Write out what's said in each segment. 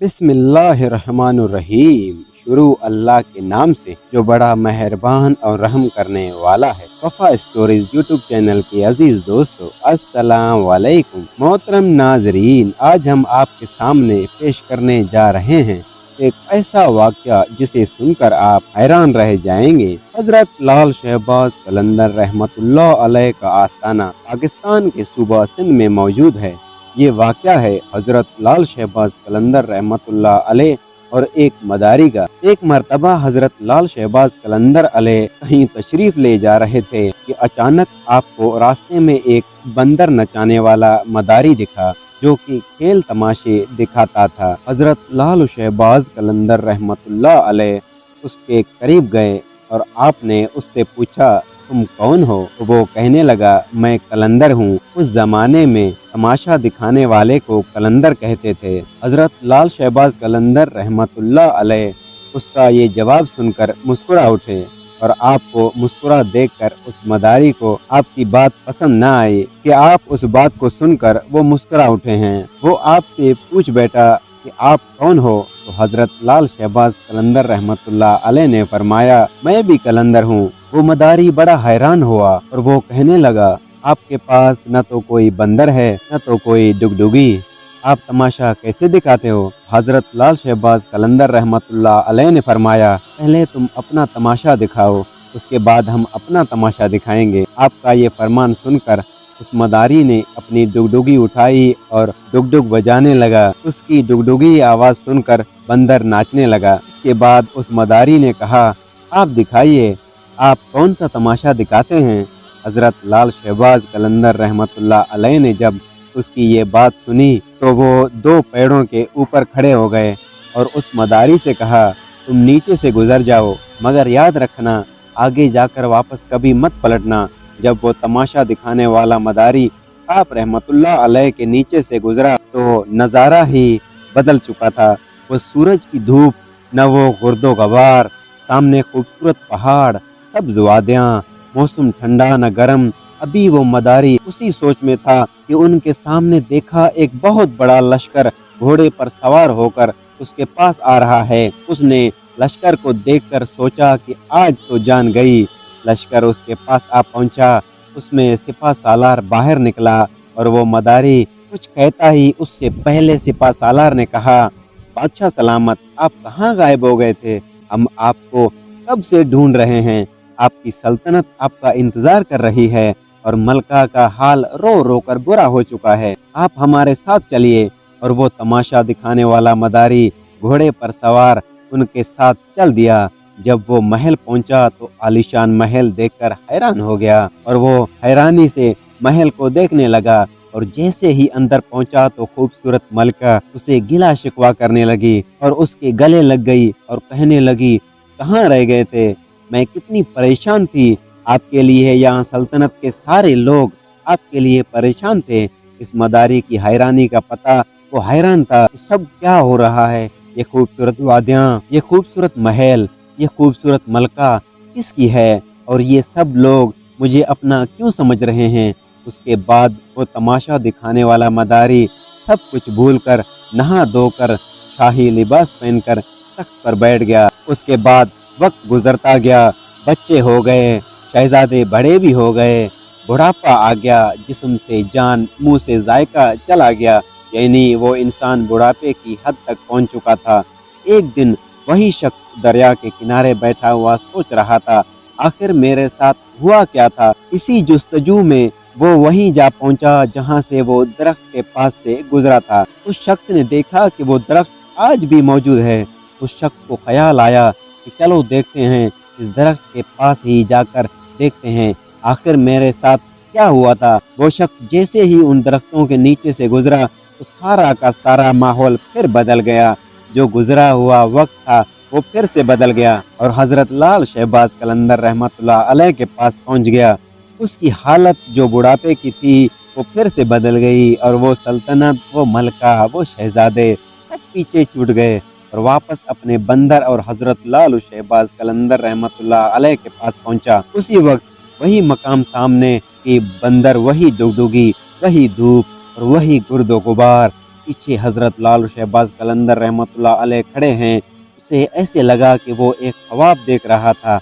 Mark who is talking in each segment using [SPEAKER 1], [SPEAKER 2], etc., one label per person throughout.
[SPEAKER 1] बिस्मिल्लाहिर्रहमानुर्रहीम। शुरू अल्लाह के नाम से जो बड़ा मेहरबान और रहम करने वाला है। वफा स्टोरीज यूट्यूब चैनल के अजीज दोस्तों, अस्सलाम वालेकुम। मोहतरम नाजरीन, आज हम आपके सामने पेश करने जा रहे हैं एक ऐसा वाक़या जिसे सुनकर आप हैरान रह जाएंगे। हजरत लाल शहबाज कलंदर रहमतुल्लाह अलैह का आस्थाना पाकिस्तान के सूबा सिंध में मौजूद है। ये वाक़या है हजरत लाल शहबाज कलंदर रहमतुल्लाह अलैह और एक मदारी का। एक मर्तबा हजरत लाल शहबाज कलंदर अलैह कहीं तशरीफ ले जा रहे थे कि अचानक आपको रास्ते में एक बंदर नचाने वाला मदारी दिखा जो कि खेल तमाशे दिखाता था। हजरत लाल शहबाज कलंदर रहमतुल्लाह अलैह उसके करीब गए और आपने उससे पूछा, तुम कौन हो? तो वो कहने लगा, मैं कलंदर हूँ। उस जमाने में तमाशा दिखाने वाले को कलंदर कहते थे। हजरत लाल शहबाज कलंदर रहमतुल्लाह अलैह उसका ये जवाब सुनकर मुस्कुरा उठे और आपको मुस्कुरा देखकर उस मदारी को आपकी बात पसंद न आई कि आप उस बात को सुनकर वो मुस्कुरा उठे हैं। वो आपसे पूछ बैठा कि आप कौन हो? तो हजरत लाल शहबाज कलंदर रहमतुल्लाह अलैह ने फरमाया, मैं भी कलंदर हूँ। वो मदारी बड़ा हैरान हुआ और वो कहने लगा, आपके पास न तो कोई बंदर है न तो कोई डुगडुगी, आप तमाशा कैसे दिखाते हो? हजरत लाल शहबाज कलंदर रहमतुल्लाह अलैह ने फरमाया, पहले तुम अपना तमाशा दिखाओ, उसके बाद हम अपना तमाशा दिखाएंगे। आपका ये फरमान सुनकर उस मदारी ने अपनी डुगडुगी उठाई और डुगडुग बजाने लगा। उसकी डुगडुगी आवाज़ सुनकर बंदर नाचने लगा। इसके बाद उस मदारी ने कहा, आप दिखाइए, आप कौन सा तमाशा दिखाते हैं? हजरत लाल शहबाज कलंदर रहमतुल्लाह अलैह ने जब उसकी ये बात सुनी तो वो दो पैरों के ऊपर खड़े हो गए और उस मदारी से कहा, तुम नीचे से गुजर जाओ, मगर याद रखना आगे जाकर वापस कभी मत पलटना। जब वो तमाशा दिखाने वाला मदारी आप रहमतुल्लाह अलैह के नीचे से गुजरा तो नज़ारा ही बदल चुका था। वो सूरज की धूप, न वो गुर्दो गवार, सामने खूबसूरत पहाड़, सब्ज वादियाँ, मौसम ठंडा न गर्म। अभी वो मदारी उसी सोच में था कि उनके सामने देखा एक बहुत बड़ा लश्कर घोड़े पर सवार होकर उसके पास आ रहा है। उसने लश्कर को देखकर सोचा कि आज तो जान गई। लश्कर उसके पास आ पहुंचा, उसमें सिपा सालार बाहर निकला और वो मदारी कुछ कहता ही उससे पहले सिपा सालार ने कहा, बादशाह सलामत, आप कहाँ गायब हो गए थे? हम आपको कब से ढूंढ रहे हैं। आपकी सल्तनत आपका इंतजार कर रही है और मलका का हाल रो रो कर बुरा हो चुका है। आप हमारे साथ चलिए। और वो तमाशा दिखाने वाला मदारी घोड़े पर सवार उनके साथ चल दिया। जब वो महल पहुंचा तो आलीशान महल देखकर हैरान हो गया और वो हैरानी से महल को देखने लगा। और जैसे ही अंदर पहुंचा तो खूबसूरत मलका उसे गिला शिकवा करने लगी और उसके गले लग गई और कहने लगी, कहाँ रह गए थे? मैं कितनी परेशान थी आपके लिए, यहाँ सल्तनत के सारे लोग आपके लिए परेशान थे। इस मदारी की हैरानी का पता वो हैरान था कि सब क्या हो रहा है। ये खूबसूरत वादियाँ, ये खूबसूरत महल, ये खूबसूरत मलका किसकी है और ये सब लोग मुझे अपना क्यों समझ रहे हैं? उसके बाद वो तमाशा दिखाने वाला मदारी सब कुछ भूलकर नहा धोकर शाही लिबास पहनकर तख्त पर बैठ गया। उसके बाद वक्त गुजरता गया, बच्चे हो गए, शहजादे बड़े भी हो गए, बुढ़ापा आ गया, जिस्म से जान, मुंह से जायका चला गया, यानी वो इंसान बुढ़ापे की हद तक पहुंच चुका था। एक दिन वही शख्स दरिया के किनारे बैठा हुआ सोच रहा था, आखिर मेरे साथ हुआ क्या था। इसी जुस्तजू में वो वहीं जा पहुंचा जहां से वो दरख्त के पास से गुजरा था। उस शख्स ने देखा कि वो दरख्त आज भी मौजूद है। उस शख्स को ख्याल आया कि चलो देखते हैं, इस दरख्त के पास ही जाकर देखते हैं आखिर मेरे साथ क्या हुआ था। वो शख्स जैसे ही उन दरख्तों के नीचे से गुजरा तो सारा का सारा माहौल फिर बदल गया। जो गुजरा हुआ वक्त था वो फिर से बदल गया और हजरत लाल शहबाज कलंदर रहमतुल्लाह अलैह के पास पहुंच गया। उसकी हालत जो बुढ़ापे की थी वो फिर से बदल गई और वो सल्तनत, वो मलका, वो शहजादे सब पीछे छूट गए और वापस अपने बंदर और हजरत लाल शहबाज कलंदर रहमतुल्लाह अलैह के पास पहुंचा। उसी वक्त वही मकाम सामने उसकी बंदर, वही डुगडुगी, वही धूप और वही गुर्दो गुबार, पीछे हजरत लाल शहबाज कलंदर रहमतुल्लाह अलैह खड़े हैं। उसे ऐसे लगा कि वो एक ख्वाब देख रहा था,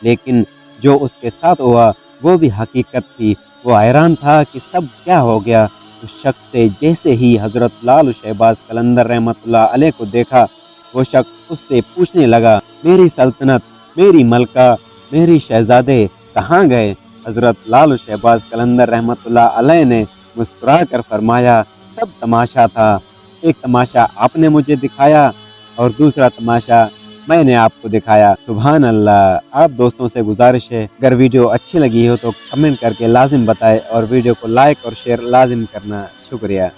[SPEAKER 1] लेकिन जो उसके साथ हुआ वो भी हकीकत थी। वो हैरान था कि सब क्या हो गया। उस शख्स से जैसे ही हजरत लाल शहबाज कलंदर रहमतुल्लाह अलैह को देखा, वो शख्स उससे पूछने लगा, मेरी सल्तनत, मेरी मलका, मेरी शहजादे कहाँ गए? हजरत लाल शहबाज कलंदर रहमतुल्लाह अलैह ने मुस्कुरा कर फरमाया, सब तमाशा था। एक तमाशा आपने मुझे दिखाया और दूसरा तमाशा मैंने आपको दिखाया। सुभान अल्लाह। आप दोस्तों से गुजारिश है, अगर वीडियो अच्छी लगी हो तो कमेंट करके लाजिम बताएं और वीडियो को लाइक और शेयर लाजिम करना। शुक्रिया।